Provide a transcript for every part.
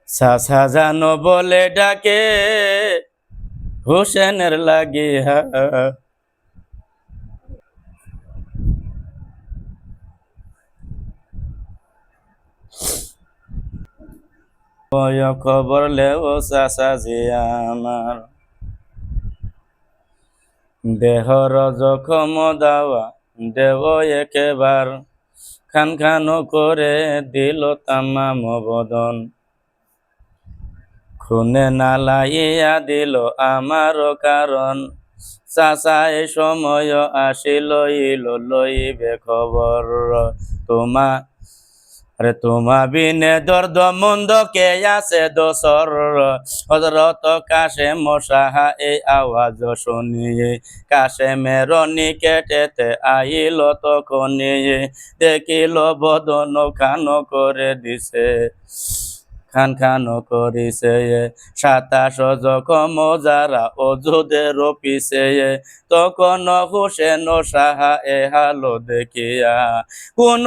সাসা জানো বলে ডাকে হোসেনের লাগিয়া, খবর লেও চাচা জি আমার, দেহর জখম দাওয়া দেব একেবার, খান খানো করে দিল তামাম বদন, খুনে নালাইয়া দিল আমার কারণ, চাচা এ সময় আসিল ইলো লইবে খবর, তোমা তোমা বিনে দর্দ মন্দ কে আছে দোসর, হজরত কাশেম সাহা এই আওয়াজ শুনিয়ে কাশেমের নিকেটেতে আইল তখনই, দেখিল বদন খান করে দিছে, খান খান করিছে 27 জখম যারা অযোধের পিছে, তখন হোসেন সাহা এ হালো দেখিয়া কোন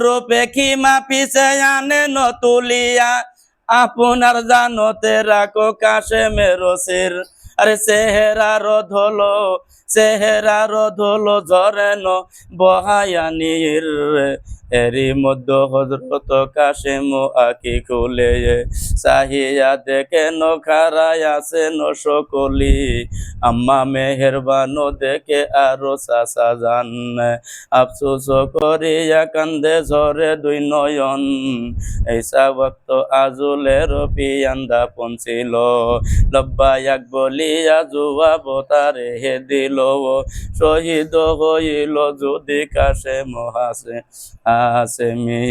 রূপে খিমা পিছে আনে ন তুলিয়া, আপনার জানতে রাখো কাশেমের শির, আরে চেহারার ধুলো ঝরেন বহায়ানির, এরই মধ্যে হজরত কাশেম আঁখি খুলে চাহিয়া দেখেন খারায় আছেন সকলি, আম্মা মেহেরবানো দেখে আরো চাচা জান, আফসোস করিয়া কান্দে ঝরে দুই নয়ন, এইসা ভক্ত আজুলের পিয়ান্দা পৌঁছিল, লব্বায়াক বলিয়া জুয়াব তারে হে দিল, শহীদ হইল যদি কাশেম হাসেমি,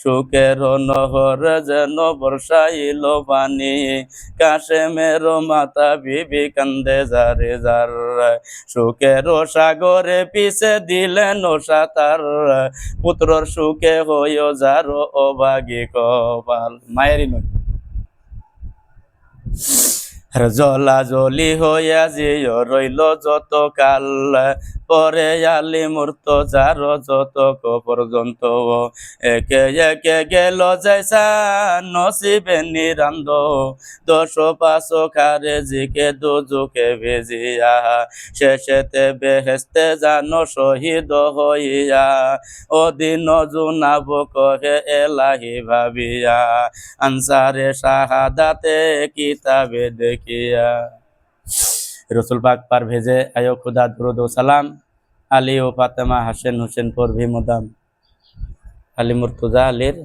সুখের নহর যেন বর্ষাইল পানি, কাশেমের মাতা বিবি কান্দে যারে যার, সুখের সাগরে পিছে দিলেন সাঁতার, পুত্রর সুখে হইও যার অভাগী কপাল, মায়েরই নয় জলা জলি হইয়া জিও রইল যত কাল, পরে আলি মূর্ত যার যত পর্যন্ত, একে একে গেল যাইসা নসিবে নিরান্দ, 10 খারে জিকে দুজুকে ভেজিয়া, শেষেতে বেহেস্তে জানো শহীদ হইয়া, ওদিন জুনাব কহে এলাহি ভাবিয়া, আনসারে শাহাদাতে কিতাবে দেখিয়া। রসুল পাক পারভেজে আয়ো খুদা দুরুদ ও সালাম, আলী ও ফাতেমা হাসেন হুসেন পর ভি মুদাম, আলী মুর্তজা আলীর